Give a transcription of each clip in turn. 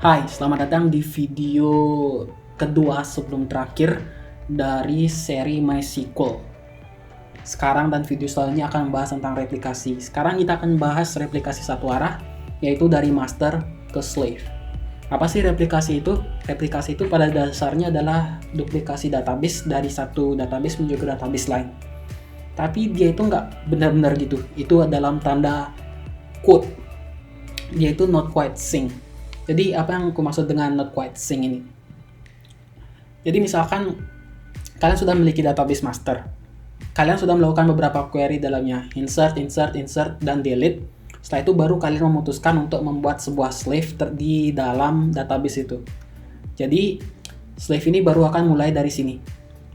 Hai, selamat datang di video kedua sebelum terakhir dari seri MySQL. Sekarang dan video selanjutnya akan membahas tentang replikasi. Sekarang kita akan bahas replikasi satu arah, yaitu dari master ke slave. Apa sih replikasi itu? Replikasi itu pada dasarnya adalah duplikasi database dari satu database menuju ke database lain. Tapi dia itu nggak benar-benar gitu. Itu dalam tanda quote. Dia itu not quite sync. Jadi apa yang aku maksud dengan not quite sync ini? Jadi misalkan kalian sudah memiliki database master. Kalian sudah melakukan beberapa query dalamnya, insert, dan delete. Setelah itu baru kalian memutuskan untuk membuat sebuah slave di dalam database itu. Jadi slave ini baru akan mulai dari sini.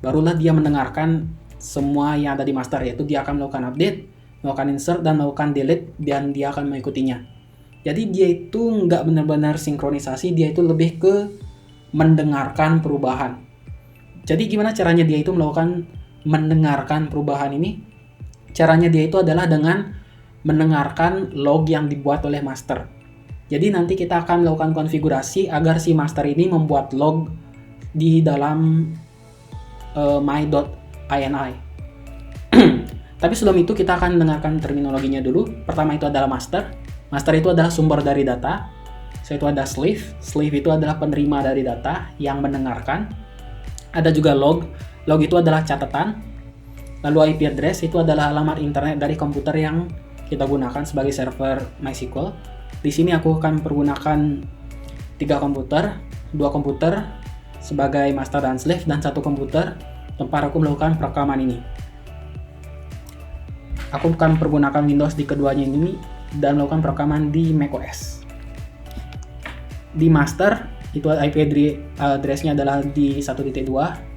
Barulah dia mendengarkan semua yang ada di master, yaitu dia akan melakukan update, melakukan insert, dan melakukan delete, dan dia akan mengikutinya. Jadi dia itu nggak benar-benar sinkronisasi, dia itu lebih ke mendengarkan perubahan. Jadi gimana caranya dia itu melakukan mendengarkan perubahan ini? Caranya dia itu adalah dengan mendengarkan log yang dibuat oleh master. Jadi nanti kita akan melakukan konfigurasi agar si master ini membuat log di dalam my.ini. Tapi sebelum itu kita akan mendengarkan terminologinya dulu. Pertama itu adalah master. Master itu adalah sumber dari data. Setelah itu ada slave. Slave itu adalah penerima dari data yang mendengarkan. Ada juga log. Log itu adalah catatan. Lalu IP address itu adalah alamat internet dari komputer yang kita gunakan sebagai server MySQL. Di sini aku akan pergunakan 3 komputer, 2 komputer sebagai master dan slave, dan 1 komputer tempat aku melakukan perekaman ini. Aku akan pergunakan Windows di keduanya ini dan melakukan perekaman di macOS. Di master itu IP address-nya adalah di 1.2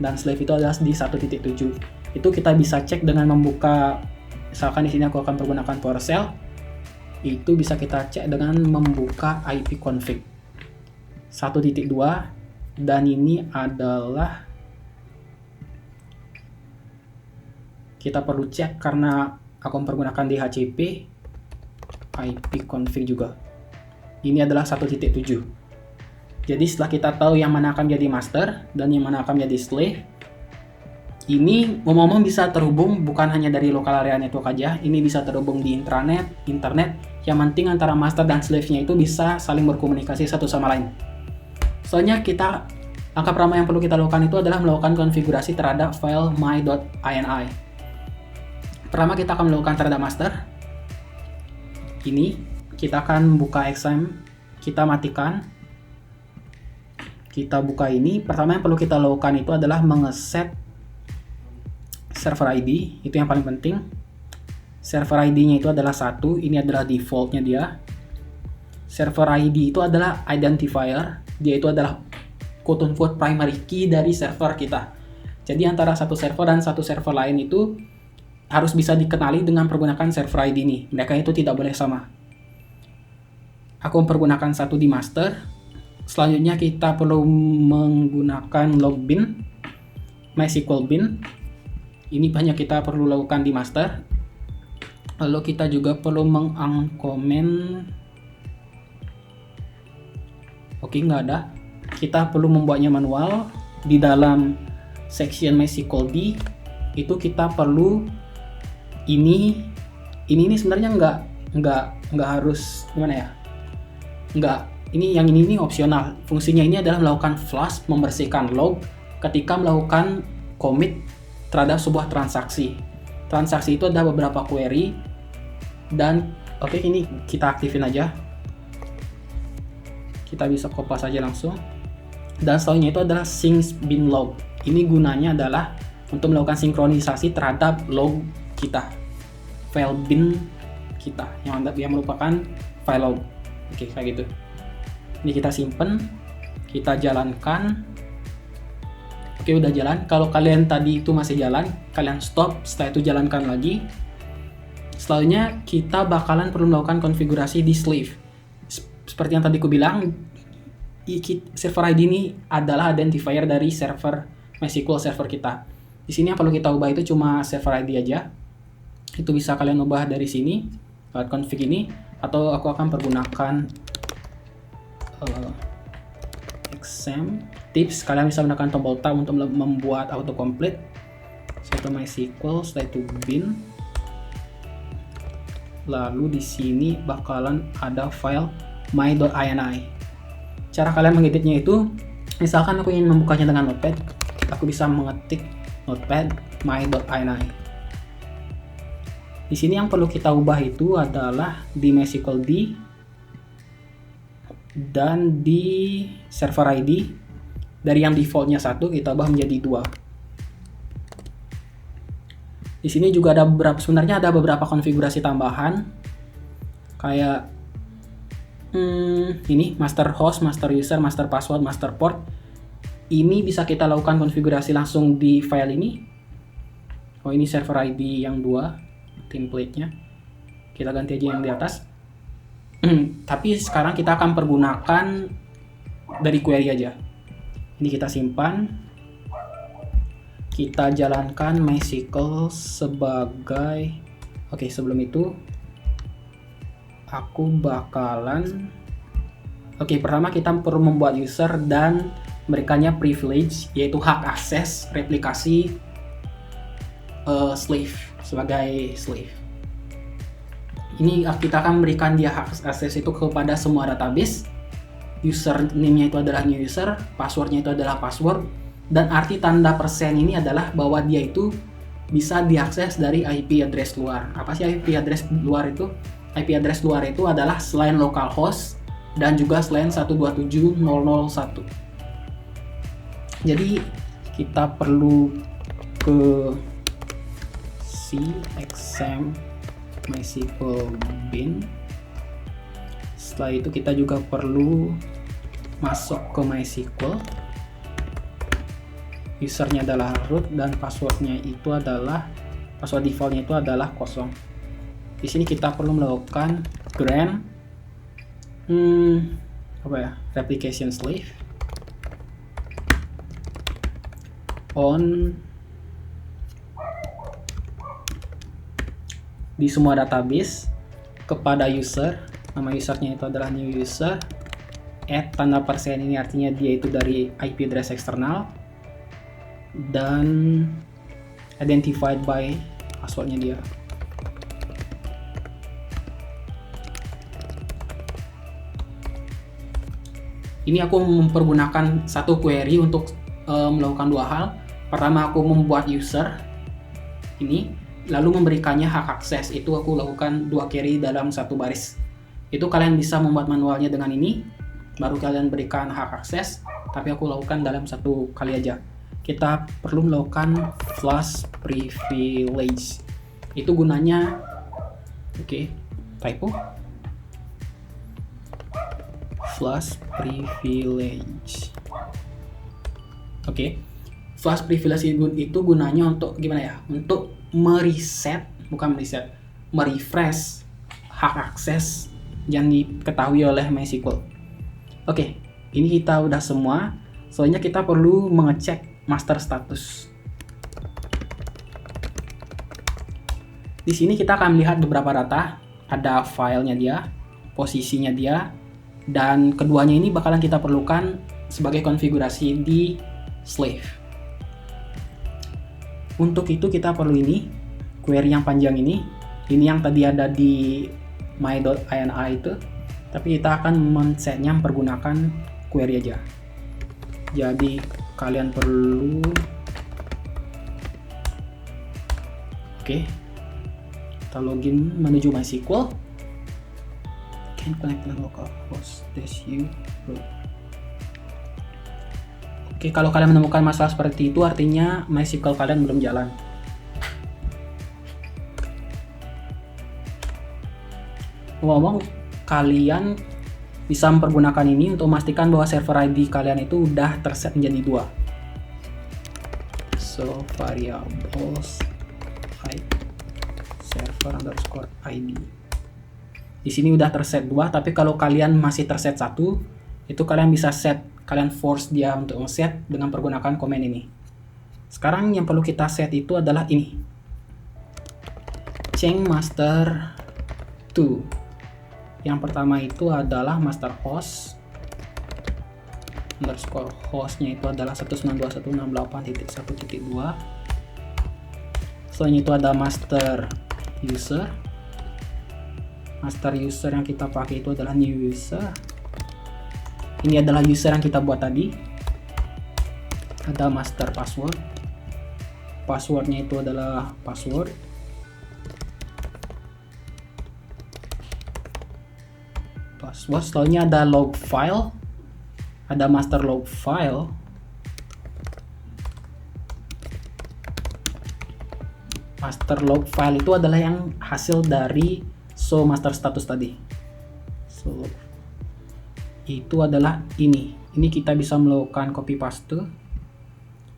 dan slave itu adalah di 1.7. Itu kita bisa cek dengan membuka, misalkan di sini aku akan menggunakan PowerShell. Itu bisa kita cek dengan membuka ipconfig 1.2 dan ini adalah kita perlu cek karena aku menggunakan DHCP ipconfig juga. Ini adalah 1.7. Jadi setelah kita tahu yang mana akan jadi master dan yang mana akan jadi slave, ini ngomong-ngomong bisa terhubung bukan hanya dari local area network aja, ini bisa terhubung di internet. Yang penting antara master dan slave-nya itu bisa saling berkomunikasi satu sama lain. Soalnya langkah pertama yang perlu kita lakukan itu adalah melakukan konfigurasi terhadap file my.ini. Pertama kita akan melakukan terhadap master. Ini kita akan buka XAMPP, kita matikan, kita buka ini. Pertama yang perlu kita lakukan itu adalah mengeset server ID, itu yang paling penting. Server ID-nya itu adalah 1, ini adalah default-nya dia. Server ID itu adalah identifier, dia itu adalah quote-unquote primary key dari server kita. Jadi antara satu server dan satu server lain itu harus bisa dikenali dengan pergunakan server ID ini. Mereka itu tidak boleh sama. Aku mempergunakan 1 di master. Selanjutnya kita perlu menggunakan logbin, MySQL bin. Ini banyak kita perlu lakukan di master. Lalu kita juga perlu menguncomment. Oke, nggak ada. Kita perlu membuatnya manual di dalam section MySQL B. Itu kita perlu ini sebenarnya nggak harus gimana ya, ini opsional. Fungsinya ini adalah melakukan flush, membersihkan log ketika melakukan commit terhadap sebuah transaksi. Transaksi itu ada beberapa query dan oke, ini kita aktifin aja, kita bisa copy saja langsung. Dan selanjutnya itu adalah sync bin log. Ini gunanya adalah untuk melakukan sinkronisasi terhadap log kita, file bin kita yang merupakan file log. Oke, kayak gitu. Ini kita simpen, kita jalankan. Oke, udah jalan. Kalau kalian tadi itu masih jalan, kalian stop, setelah itu jalankan lagi. Selanjutnya kita bakalan perlu melakukan konfigurasi di slave. Seperti yang tadi aku bilang, server ID ini adalah identifier dari server MySQL server kita. Di sini yang perlu kita ubah itu cuma server ID aja. Itu bisa kalian ubah dari sini lewat config ini, atau aku akan pergunakan exam tips, kalian bisa menggunakan tombol tab untuk membuat autocomplete. Setelah itu MySQL, setelah itu bin. Lalu di sini bakalan ada file my.ini. Cara kalian mengeditnya itu, misalkan aku ingin membukanya dengan Notepad, aku bisa mengetik Notepad my.ini. Di sini yang perlu kita ubah itu adalah di MySQL D dan di server ID. Dari yang defaultnya 1 kita ubah menjadi 2. Di sini juga ada sebenarnya ada beberapa konfigurasi tambahan, kayak ini master host, master user, master password, master port. Ini bisa kita lakukan konfigurasi langsung di file ini. Oh, ini server ID yang 2 template-nya. Kita ganti aja yang di atas. Tapi sekarang kita akan pergunakan dari query aja. Ini kita simpan. Kita jalankan MySQL sebagai sebelum itu aku bakalan pertama kita perlu membuat user dan memberikannya privilege, yaitu hak akses replikasi slave sebagai slave. Ini kita akan memberikan dia hak akses itu kepada semua database. Username-nya itu adalah new user, passwordnya itu adalah password, dan arti tanda persen ini adalah bahwa dia itu bisa diakses dari IP address luar. Apa sih IP address luar itu? IP address luar itu adalah selain localhost dan juga selain 127.0.0.1. Jadi kita perlu ke exam MySQL bin. Setelah itu kita juga perlu masuk ke MySQL. Usernya adalah root dan passwordnya itu adalah password defaultnya itu adalah 0. Di sini kita perlu melakukan grant replication slave on di semua database kepada user. Nama usernya itu adalah new user. Add tanda persen ini artinya dia itu dari IP address eksternal, dan identified by passwordnya dia. Ini aku mempergunakan satu query untuk melakukan 2 hal. Pertama, aku membuat user ini, lalu memberikannya hak akses. Itu aku lakukan 2 query dalam 1 baris. Itu kalian bisa membuat manualnya dengan ini, baru kalian berikan hak akses, tapi aku lakukan dalam 1 kali aja. Kita perlu melakukan flash privilege. Itu gunanya typo flash privilege. Flash privilege itu gunanya untuk gimana ya? Untuk merefresh hak akses yang diketahui oleh MySQL. Ini kita udah semua. Soalnya kita perlu mengecek master status. Di sini kita akan melihat beberapa data, ada filenya dia, posisinya dia, dan keduanya ini bakalan kita perlukan sebagai konfigurasi di slave. Untuk itu kita perlu ini, query yang panjang ini yang tadi ada di my.ini itu, tapi kita akan men-setnya mempergunakan query aja. Jadi kalian perlu kita login menuju MySQL. Can connect to localhost -u root. Kalau kalian menemukan masalah seperti itu, artinya MySQL kalian belum jalan. Ngomong, kalian bisa mempergunakan ini untuk memastikan bahwa server ID kalian itu udah terset menjadi 2. So variables hide server underscore ID. Di sini udah terset 2, tapi kalau kalian masih terset 1, itu kalian bisa kalian force dia untuk ngeset dengan menggunakan command ini. Sekarang yang perlu kita set itu adalah ini. Change master to. Yang pertama itu adalah master host, underscore hostnya itu adalah 192.168.1.2. Selanjutnya itu ada master user. Master user yang kita pakai itu adalah new user. Ini adalah user yang kita buat tadi. Ada master password. Passwordnya itu adalah password. Selanjutnya ada log file. Ada master log file. Master log file itu adalah yang hasil dari show master status tadi. So itu adalah ini kita bisa melakukan copy paste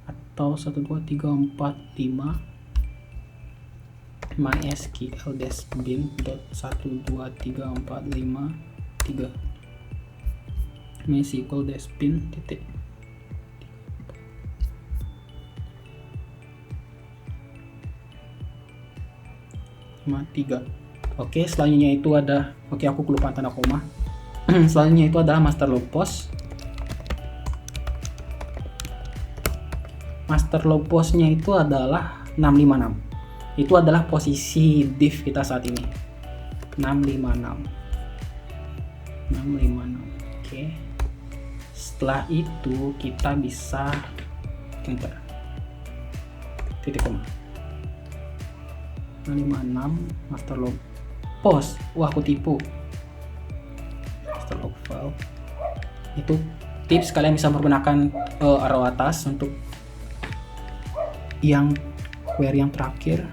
atau 1 2 3 4 5 mysql bin.12345 mysql bin titik 53. Oke, selanjutnya itu ada, aku kelupaan tanda koma. Selanjutnya itu adalah master log post. Master log postnya itu adalah 656. Itu adalah posisi div kita saat ini. 656. Oke. Setelah itu kita bisa enter. Titik koma. 656 master log post. Wah, aku tipu. Master log file. Itu tips, kalian bisa menggunakan arrow atas untuk yang query yang terakhir.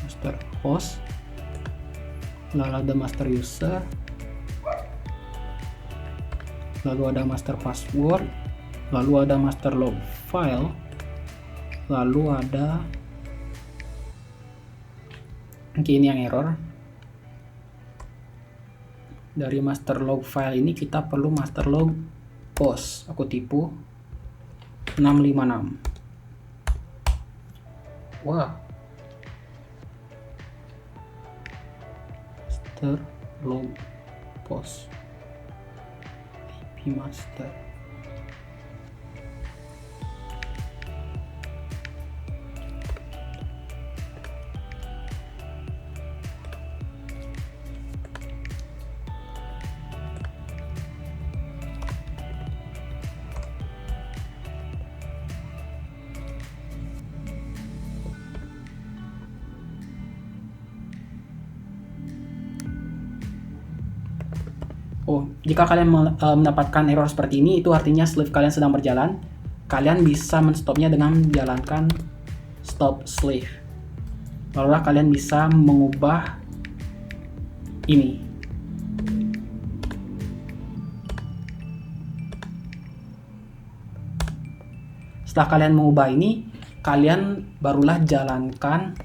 Master host, lalu ada master user, lalu ada master password, lalu ada master log file, lalu ada ini yang error. Dari master log file ini kita perlu master log post. Aku tipu. 656. Wah. Master log post. IP master. Oh, jika kalian mendapatkan error seperti ini, itu artinya sleeve kalian sedang berjalan. Kalian bisa menstopnya dengan menjalankan stop sleeve. Lalu kalian bisa mengubah ini. Setelah kalian mengubah ini, kalian barulah jalankan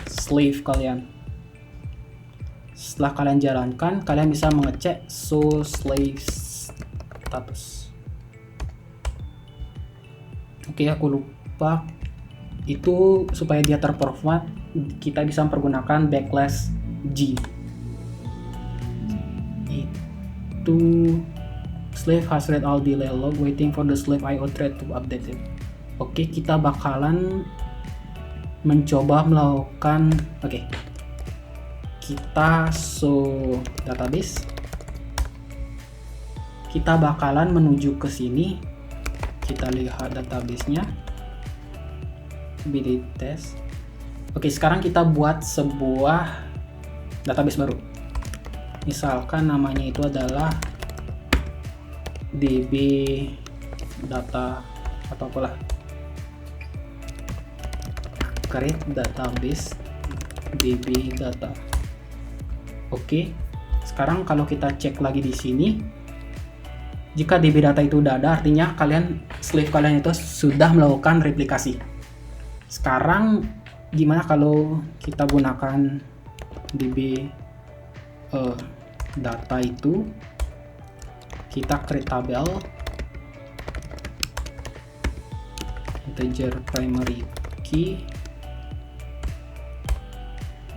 sleeve kalian. Setelah kalian jalankan, kalian bisa mengecek show slave status. Oke, aku lupa. Itu supaya dia terformat, kita bisa mempergunakan \G. Itu slave has read all delay log waiting for the slave IO thread to update it. Oke, kita bakalan mencoba melakukan kita show database. Kita bakalan menuju ke sini. Kita lihat database-nya. BD test. Oke, sekarang kita buat sebuah database baru. Misalkan namanya itu adalah DB data atau apalah. Create database DB data. Oke, sekarang kalau kita cek lagi di sini, jika DB data itu udah ada, artinya sleeve kalian itu sudah melakukan replikasi. Sekarang gimana kalau kita gunakan DB data itu, kita create tabel integer primary key,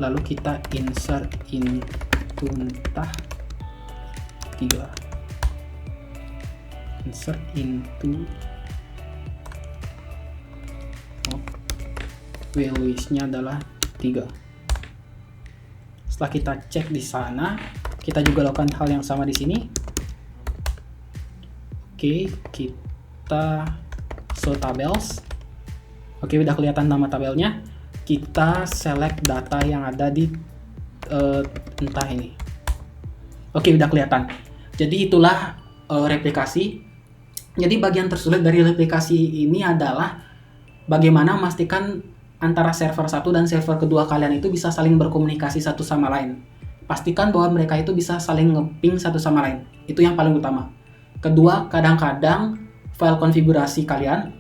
lalu kita insert into entah 3. insert into values-nya adalah 3. Setelah kita cek di sana, kita juga lakukan hal yang sama di sini. Oke, kita show tables. Oke, udah kelihatan nama tabelnya. Kita select data yang ada di entah ini. Oke, udah kelihatan. Jadi itulah replikasi. Jadi bagian tersulit dari replikasi ini adalah bagaimana memastikan antara server satu dan server kedua kalian itu bisa saling berkomunikasi satu sama lain. Pastikan bahwa mereka itu bisa saling nge-ping satu sama lain. Itu yang paling utama. Kedua, kadang-kadang file konfigurasi kalian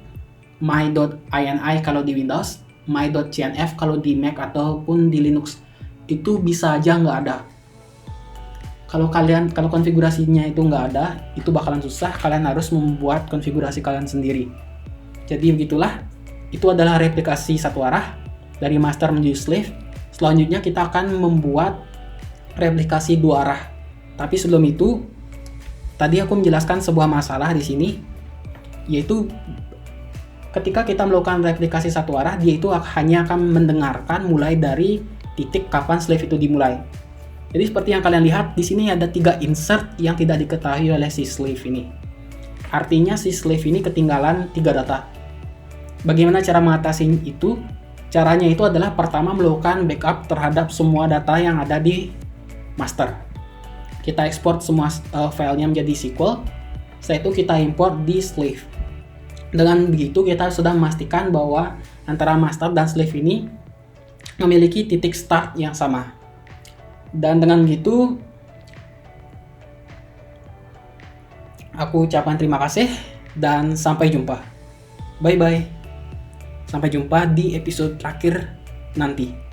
my.ini kalau di Windows, my.cnf kalau di Mac ataupun di Linux itu bisa aja nggak ada. Kalau konfigurasinya itu nggak ada, itu bakalan susah. Kalian harus membuat konfigurasi kalian sendiri. Jadi begitulah. Itu adalah replikasi satu arah dari master menuju slave. Selanjutnya kita akan membuat replikasi dua arah. Tapi sebelum itu, tadi aku menjelaskan sebuah masalah di sini, yaitu ketika kita melakukan replikasi satu arah, dia itu hanya akan mendengarkan mulai dari titik kapan slave itu dimulai. Jadi seperti yang kalian lihat di sini ada 3 insert yang tidak diketahui oleh si slave ini. Artinya si slave ini ketinggalan 3 data. Bagaimana cara mengatasi itu? Caranya itu adalah pertama melakukan backup terhadap semua data yang ada di master. Kita ekspor semua filenya menjadi SQL. Setelah itu kita import di slave. Dengan begitu kita sudah memastikan bahwa antara master dan slave ini memiliki titik start yang sama. Dan dengan begitu aku ucapkan terima kasih dan sampai jumpa. Bye bye. Sampai jumpa di episode terakhir nanti.